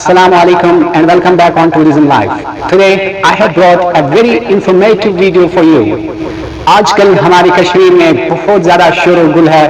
Assalamu alaikum and welcome back on Tourism Live. Today I have brought a very informative video for you. आजकल हमारे कश्मीर में बहुत ज़्यादा शोर-गुल है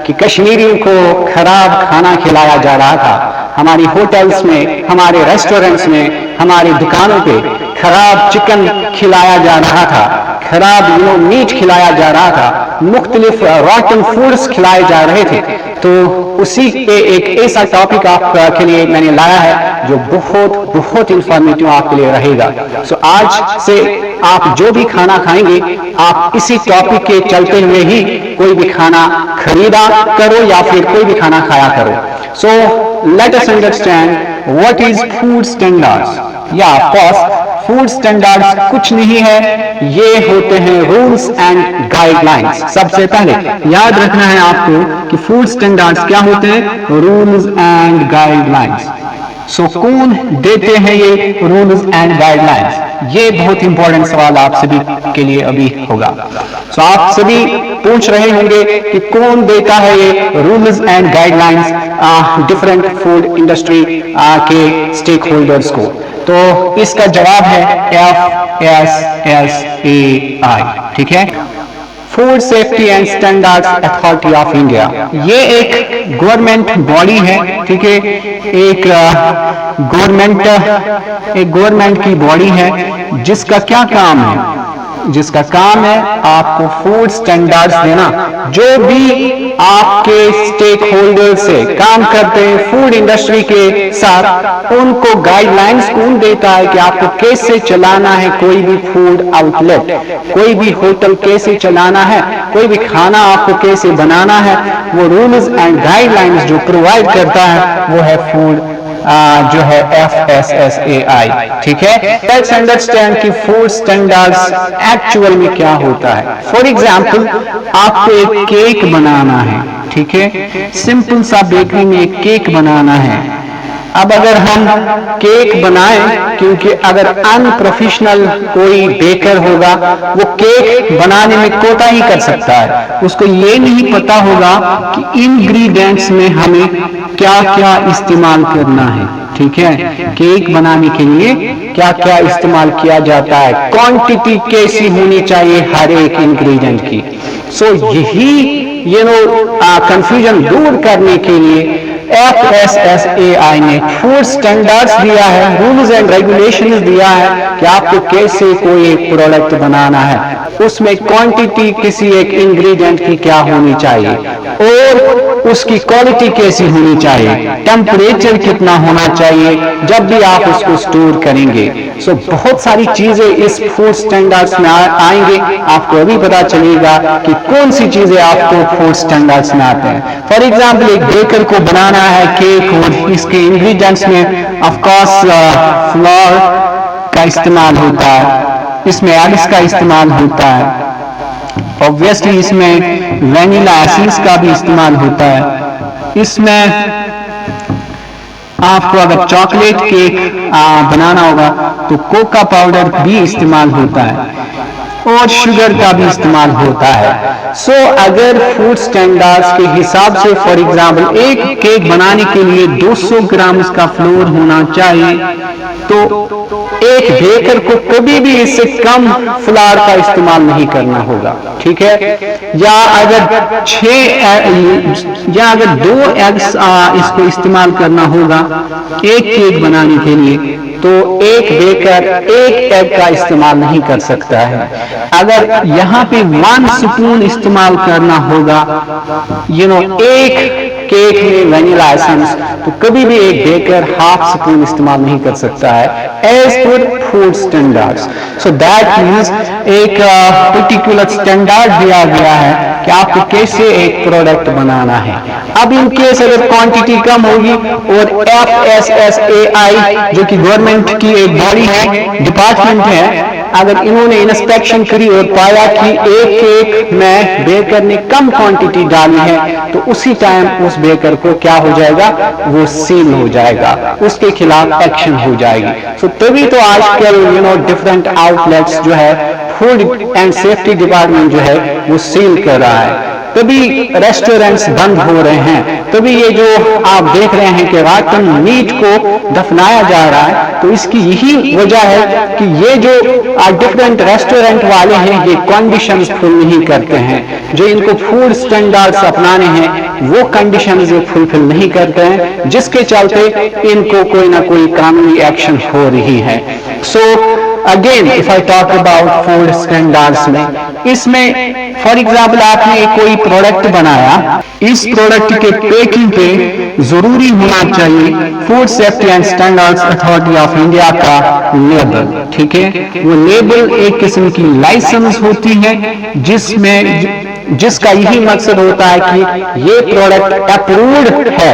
कि कश्मीरियों को खराब खाना खिलाया जा रहा था। हमारी होटल्स में, हमारे रेस्टोरेंट्स में, हमारी दुकानों पे खराब चिकन खिलाया जा रहा था, खराब मीट खिलाया जा रहा था, मुख्तलिफ रॉटन फूड्स खिलाए जा रहे थे। तो उसी पे एक ऐसा टॉपिक आपके लिए मैंने लाया है जो बहुत इंफॉर्मेटिव आपके लिए रहेगा। सो आज से आप जो भी खाना खाएंगे आप इसी टॉपिक के चलते हुए ही कोई भी खाना खरीदा करो या फिर कोई भी खाना खाया करो। So let us understand what is food standards. या ऑफ फूड स्टैंडर्ड्स कुछ नहीं है, ये होते हैं रूल्स एंड गाइडलाइंस। सबसे पहले याद रखना है आपको कि फूड स्टैंडर्ड्स क्या होते हैं, रूल्स एंड गाइडलाइंस। सो कौन देते हैं ये रूल्स एंड गाइडलाइंस? ये बहुत इंपॉर्टेंट सवाल आप सभी के लिए अभी होगा। सो आप सभी पूछ रहे होंगे कि कौन देता है ये rules and guidelines different food industry के स्टेक होल्डर्स को। तो इसका जवाब है FSSAI। ठीक है, food safety and standards authority of India. ये एक गवर्नमेंट बॉडी है, ठीक है, एक गवर्नमेंट की बॉडी है जिसका क्या काम है, जिसका काम है आपको फूड स्टैंडर्ड्स देना। जो भी आपके स्टेक होल्डर से काम करते हैं फूड इंडस्ट्री के साथ, उनको गाइडलाइंस कौन देता है कि आपको कैसे चलाना है कोई भी फूड आउटलेट, कोई भी होटल कैसे चलाना है, कोई भी खाना आपको कैसे बनाना है। वो रूल्स एंड गाइडलाइंस जो प्रोवाइड करता है वो है फूड जो है FSSAI। ठीक है, लेट्स अंडरस्टैंड कि फूड स्टैंडर्ड्स एक्चुअल में क्या होता है। फॉर एग्जांपल आपको एक केक बनाना है, ठीक है, सिंपल सा बेकरी में एक केक बनाना है। अब अगर हम केक बनाएं, क्योंकि अगर अनप्रोफेशनल कोई बेकर होगा वो केक बनाने में कोताही कर सकता है, उसको ये नहीं पता होगा कि इंग्रेडिएंट्स में हमें क्या क्या इस्तेमाल करना है। ठीक है, केक बनाने के लिए क्या क्या इस्तेमाल किया जाता है, क्वांटिटी कैसी होनी चाहिए हर एक इंग्रेडिएंट की। सो यही कंफ्यूजन दूर करने के लिए FSSAI ने फूड स्टैंडर्ड्स दिया है, रूल्स एंड रेगुलेशंस दिया है कि आपको कैसे कोई एक प्रोडक्ट बनाना है, उसमें क्वांटिटी किसी एक इंग्रेडिएंट की क्या होनी चाहिए और उसकी क्वालिटी कैसी होनी चाहिए, टेम्परेचर कितना होना चाहिए जब भी आप उसको स्टोर करेंगे। सो बहुत सारी चीजें इस फूड स्टैंडर्ड्स में आएंगे, आपको अभी पता चलेगा कि कौन सी चीजें आपको फूड स्टैंडर्ड्स में आते हैं। फॉर एग्जाम्पल एक बेकर को बनाना है केक और इसके इंग्रेडिएंट्स में ऑफ कोर्स फ्लोर का इस्तेमाल होता है, इसमें एग्स का इस्तेमाल होता है, ऑब्वियसली इसमें वैनिला एसेंस का भी इस्तेमाल होता है, इसमें आपको अगर चॉकलेट केक बनाना होगा तो कोका पाउडर भी इस्तेमाल होता है और शुगर का भी इस्तेमाल होता है। सो अगर फूड स्टैंडर्ड्स के हिसाब से फॉर एग्जांपल एक केक बनाने के लिए 200 ग्राम का फ्लोर होना चाहिए, तो एक बेकर को कभी भी इससे कम फ्लावर का इस्तेमाल नहीं करना होगा। ठीक है, या अगर 2 एग्स इसको इस्तेमाल करना होगा एक केक बनाने के लिए, तो एक बेकर एक एग का इस्तेमाल नहीं कर सकता है। अगर यहाँ पे 1 स्पून इस्तेमाल करना होगा एक केक में वैनिला एसेंस, तो कभी भी एक बेकर 1/2 स्पून इस्तेमाल नहीं कर सकता है as per food standards. So that means एक पर्टिकुलर स्टैंडर्ड दिया गया है कि आपको कैसे एक प्रोडक्ट बनाना है। अब इन केस अगर क्वांटिटी कम होगी और FSSAI जो कि गवर्नमेंट की एक बॉडी है, डिपार्टमेंट है, अगर इन्होंने इंस्पेक्शन करी और पाया कि एक केक में बेकर ने कम क्वांटिटी डाली है, तो उसी टाइम उस बेकर को क्या हो जाएगा, वो सील हो जाएगा, उसके खिलाफ एक्शन हो जाएगी। सो तभी तो आजकल डिफरेंट आउटलेट्स जो है फूड एंड सेफ्टी डिपार्टमेंट जो है वो सील कर रहा है। तभी रेस्टोरेंट्स बंद हो रहे हैं, तभी ये जो आप देख रहे हैं कि रातन मीट को दफनाया जा रहा है। तो इसकी यही वजह है कि ये जो डिफरेंट रेस्टोरेंट वाले हैं ये कंडीशंस फुल नहीं करते हैं, जो इनको फूड स्टैंडर्ड्स अपनाने हैं वो कंडीशंस ये फुलफिल नहीं करते हैं, जिसके चलते इनको कोई ना कोई कानूनी एक्शन हो रही है। So again if I talk about food standards में, इसमें फॉर एग्जाम्पल आपने कोई प्रोडक्ट बनाया, इस प्रोडक्ट के पैकिंग पे जरूरी होना चाहिए food safety and standards authority of India का लेबल। ठीक है, वो लेबल एक किस्म की लाइसेंस होती है जिसका यही मकसद होता है कि ये प्रोडक्ट अप्रूव्ड है।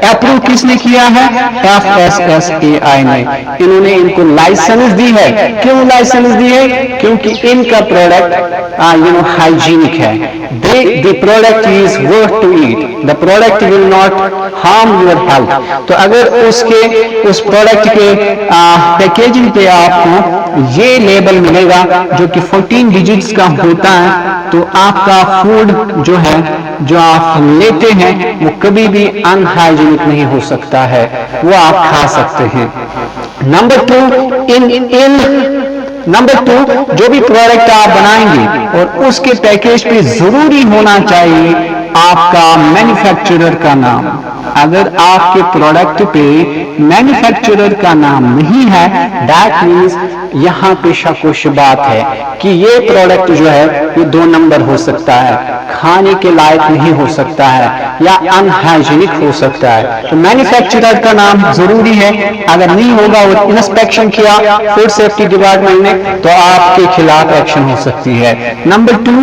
अप्रूव किसने किया है? FSSAI ने। इन्होंने इनको लाइसेंस दी है। क्यों लाइसेंस दी है? क्योंकि इनका प्रोडक्ट हाइजीनिक है। The product is worth to eat. The product will not harm your health. तो अगर उस प्रोडक्ट के पैकेजिंग पे आपको ये लेबल मिलेगा जो कि 14 डिजिट्स का होता है, तो आपका फूड जो है जो आप लेते हैं वो कभी भी अनहाइजीनिक नहीं हो सकता है, वो आप खा सकते हैं। नंबर टू, जो भी प्रोडक्ट आप बनाएंगे और उसके पैकेज पे जरूरी होना चाहिए आपका मैन्युफैक्चरर का नाम। अगर आपके प्रोडक्ट पे मैन्युफैक्चरर का नाम नहीं है, दैट मीन्स यहां पे शक व शुबात है कि ये प्रोडक्ट जो है ये 2 नंबर हो सकता है, खाने के लायक नहीं हो सकता है या अनहाइजीनिक हो सकता है। तो मैन्युफैक्चरर का नाम जरूरी है। अगर नहीं होगा और इंस्पेक्शन किया फूड सेफ्टी डिपार्टमेंट ने तो आपके खिलाफ एक्शन हो सकती है। नंबर 2,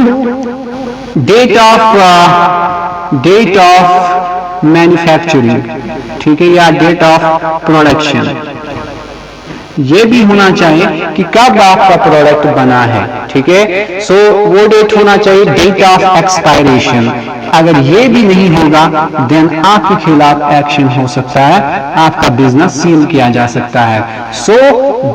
डेट ऑफ मैन्युफैक्चरिंग, ठीक है, या डेट ऑफ प्रोडक्शन। ये भी होना चाहिए कि कब आपका प्रोडक्ट बना है। ठीक है, सो वो डेट होना चाहिए डेट ऑफ एक्सपायरेशन। अगर ये भी नहीं होगा देन आपके खिलाफ एक्शन हो सकता है, आपका बिजनेस सील किया जा सकता है। So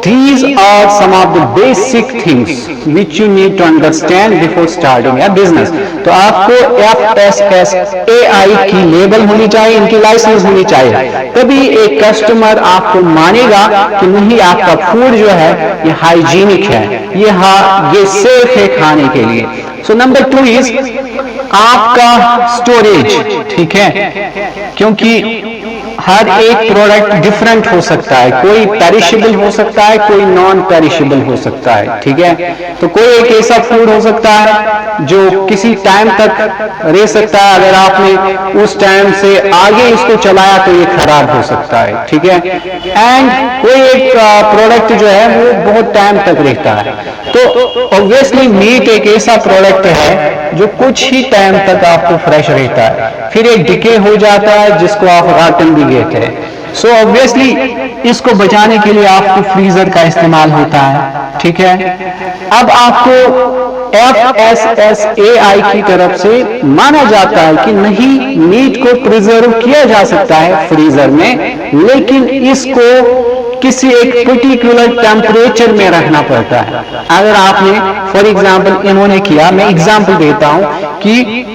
these are some of the basic things which you need to understand before starting a business. तो आपको FSSAI की लेबल होनी चाहिए, इनकी लाइसेंस होनी चाहिए, तभी एक कस्टमर आपको मानेगा कि नहीं आपका फूड जो है ये हाइजीनिक है, ये सेफ है खाने के लिए। सो नंबर 2 इज आपका स्टोरेज। ठीक है, क्योंकि हर एक प्रोडक्ट डिफरेंट हो सकता है, कोई पेरिशेबल हो सकता है, कोई नॉन पेरिशेबल हो सकता है। ठीक है, तो कोई एक ऐसा फूड हो सकता है जो किसी टाइम तक रह सकता है, अगर आपने उस टाइम से आगे इसको चलाया तो ये खराब हो सकता है। ठीक है, एंड कोई एक प्रोडक्ट जो है वो बहुत टाइम तक रहता है। तो ऑब्वियसली मीट एक ऐसा प्रोडक्ट है जो कुछ ही टाइम तक आपको फ्रेश रहता है, फिर एक डिके हो जाता है जिसको आप रॉटन भी कहते हैं। सो ऑब्वियसली इसको बचाने के लिए आपको फ्रीजर का इस्तेमाल होता है। ठीक है, अब आपको FSSAI की तरफ से माना जाता है कि नहीं, मीट को प्रिजर्व किया जा सकता है फ्रीजर में, लेकिन इसको किसी एक पर्टिकुलर टेम्परेचर में रखना पड़ता है। अगर आपने फॉर एग्जाम्पल इन्होंने किया, मैं एग्जाम्पल देता हूं कि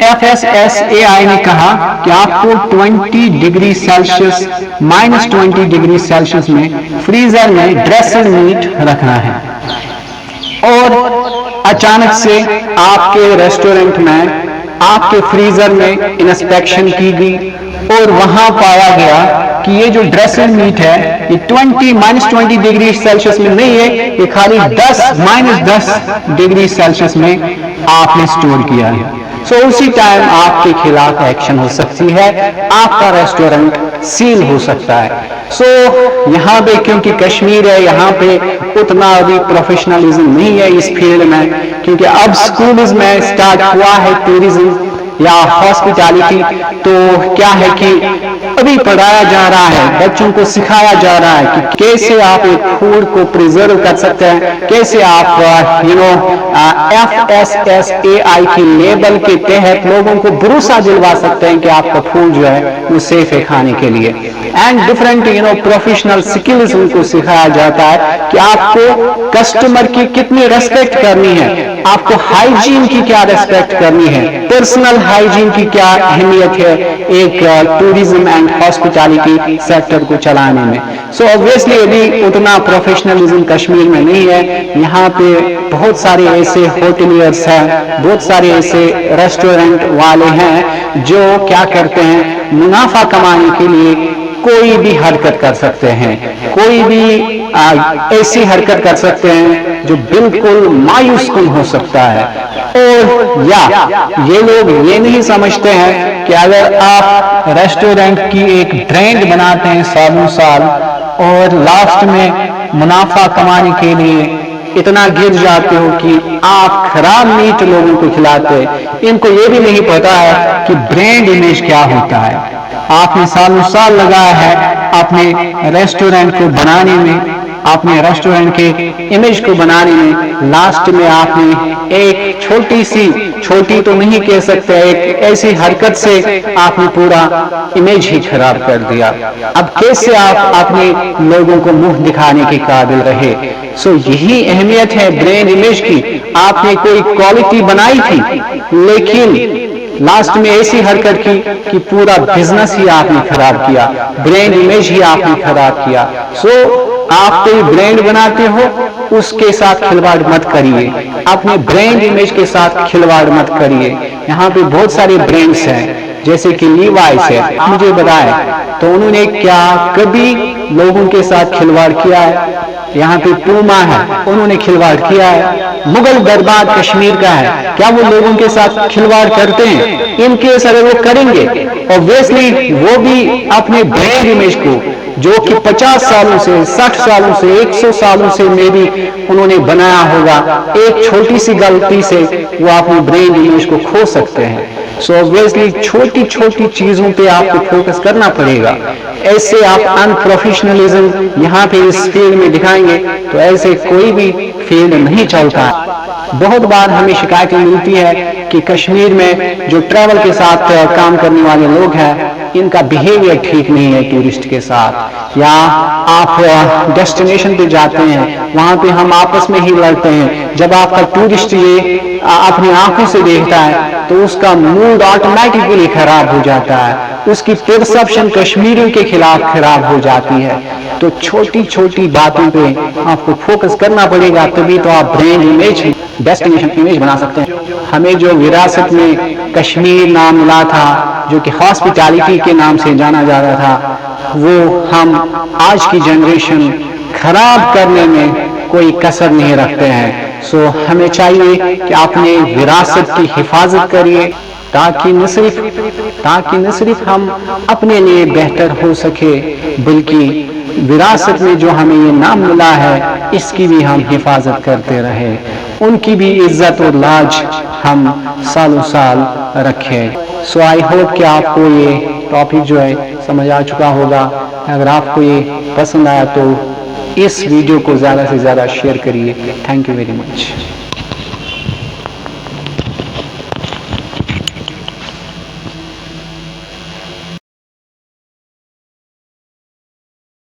FSSAI ने कहा कि आपको 20 डिग्री सेल्सियस -20 डिग्री सेल्सियस में फ्रीजर में ड्रेस्ड मीट रखना है, और अचानक से आपके रेस्टोरेंट में आपके फ्रीजर में इंस्पेक्शन की गई और वहां पाया गया कि ये जो ड्रेस्ड मीट है ये -20 डिग्री सेल्सियस में नहीं है, ये खाली -10 डिग्री सेल्सियस में आपने स्टोर किया है। सो उसी टाइम आपके खिलाफ एक्शन हो सकती है, आपका रेस्टोरेंट सील हो सकता है। सो यहाँ पे क्योंकि कश्मीर है, यहाँ पे उतना अभी प्रोफेशनलिज्म नहीं है इस फील्ड में, क्योंकि अब स्कूल्स में स्टार्ट हुआ है टूरिज्म या हॉस्पिटैलिटी। तो क्या है कि अभी पढ़ाया जा रहा है, बच्चों को सिखाया जा रहा है कि कैसे आप एक फूड को प्रिजर्व कर सकते हैं, कैसे आप FSSAI की लेबल के तहत लोगों को भरोसा दिलवा सकते हैं कि आपका फूड जो है वो सेफ है खाने के लिए। एंड डिफरेंट प्रोफेशनल स्किल्स उनको सिखाया जाता है कि आपको कस्टमर की कितनी रेस्पेक्ट करनी है, आपको हाइजीन की क्या रेस्पेक्ट करनी है, पर्सनल हाइजीन की क्या अहमियत है एक टूरिज्म एंड हॉस्पिटैलिटी सेक्टर को चलाने में। सो ऑब्वियसली अभी उतना प्रोफेशनलिज्म कश्मीर में नहीं है। यहाँ पे बहुत सारे ऐसे होटलियर्स हैं, बहुत सारे ऐसे रेस्टोरेंट वाले हैं जो क्या करते हैं, मुनाफा कमाने के लिए कोई भी हरकत कर सकते हैं, कोई भी ऐसी हरकत कर सकते हैं जो बिल्कुल मायूस कुन हो सकता है। और या ये लोग ये नहीं समझते हैं कि अगर आप रेस्टोरेंट की एक ब्रांड बनाते हैं सालों साल और लास्ट में मुनाफा कमाने के लिए इतना गिर जाते हो कि आप खराब मीट लोगों को खिलाते, इनको ये भी नहीं पता है कि ब्रांड इमेज क्या होता है। आपने सालों साल लगाया है अपने रेस्टोरेंट को बनाने में, अपने रेस्टोरेंट के इमेज को बनाने में, लास्ट में आपने एक छोटी तो नहीं कह सकते, एक ऐसी हरकत से आपने पूरा इमेज ही खराब कर दिया। अब कैसे आप अपने लोगों को मुंह दिखाने के काबिल रहे? सो यही अहमियत है ब्रांड इमेज की। आपने कोई क्वालिटी बनाई थी लेकिन लास्ट में ऐसी हरकत की कि पूरा बिजनेस ही आपने खराब किया, ब्रांड इमेज ही आपने खराब किया। सो आप कोई ब्रांड बनाते हो उसके साथ खिलवाड़ मत करिए, अपने ब्रांड इमेज के साथ खिलवाड़ मत करिए। यहाँ पे बहुत सारे ब्रांड्स हैं जैसे कि लीवाइस है, मुझे बताएं तो उन्होंने क्या कभी लोगों के साथ खिलवाड़ किया है? यहाँ पे पूमा है, उन्होंने खिलवाड़ किया है। मुगल दरबार कश्मीर का है, क्या वो लोगों के साथ खिलवाड़ करते हैं? इन केस अगर वो करेंगे ऑब्वियसली वो भी अपने ब्रांड इमेज को जो कि 50 सालों से 60 सालों से 100 सालों से में भी उन्होंने बनाया होगा, एक छोटी सी गलती से वो अपनी ब्रांड इमेज को खो सकते हैं। सो ऑब्वियसली छोटी छोटी चीजों पे आपको फोकस करना पड़ेगा। ऐसे आप अनप्रोफेशनलिज्म यहाँ पे इस फील्ड में दिखाएंगे तो ऐसे कोई भी फील्ड नहीं चलता। बहुत बार हमें शिकायतें मिलती है कि कश्मीर में जो ट्रैवल के साथ काम करने वाले लोग हैं इनका बिहेवियर ठीक नहीं है टूरिस्ट के साथ, या आप डेस्टिनेशन पे जाते हैं वहां पे हम आपस में ही लड़ते हैं। जब आपका टूरिस्ट ये अपनी आंखों से देखता है तो उसका मूड ऑटोमेटिकली खराब हो जाता है, उसकी परसेप्शन कश्मीरियों के खिलाफ खराब हो जाती है। तो छोटी छोटी बातों पे आपको फोकस करना पड़ेगा, तभी तो आप ब्रांड इमेज, डेस्टिनेशन इमेज बना सकते हैं। हमें जो विरासत में कश्मीर नाम मिला था, जो कि हॉस्पिटैलिटी के नाम से जाना जा रहा था, वो हम आज की जनरेशन खराब करने में कोई कसर नहीं रखते हैं। सो हमें चाहिए कि अपने विरासत की हिफाजत करिए ताकि न सिर्फ हम अपने लिए बेहतर हो सके बल्कि विरासत में जो हमें ये नाम मिला है इसकी भी हम हिफाजत करते रहे, उनकी भी इज्जत और लाज हम सालों साल रखें। सो आई होप कि आपको ये टॉपिक जो है समझ आ चुका होगा। अगर आपको ये पसंद आया तो इस वीडियो को ज़्यादा से ज़्यादा शेयर करिए। Thank you very much.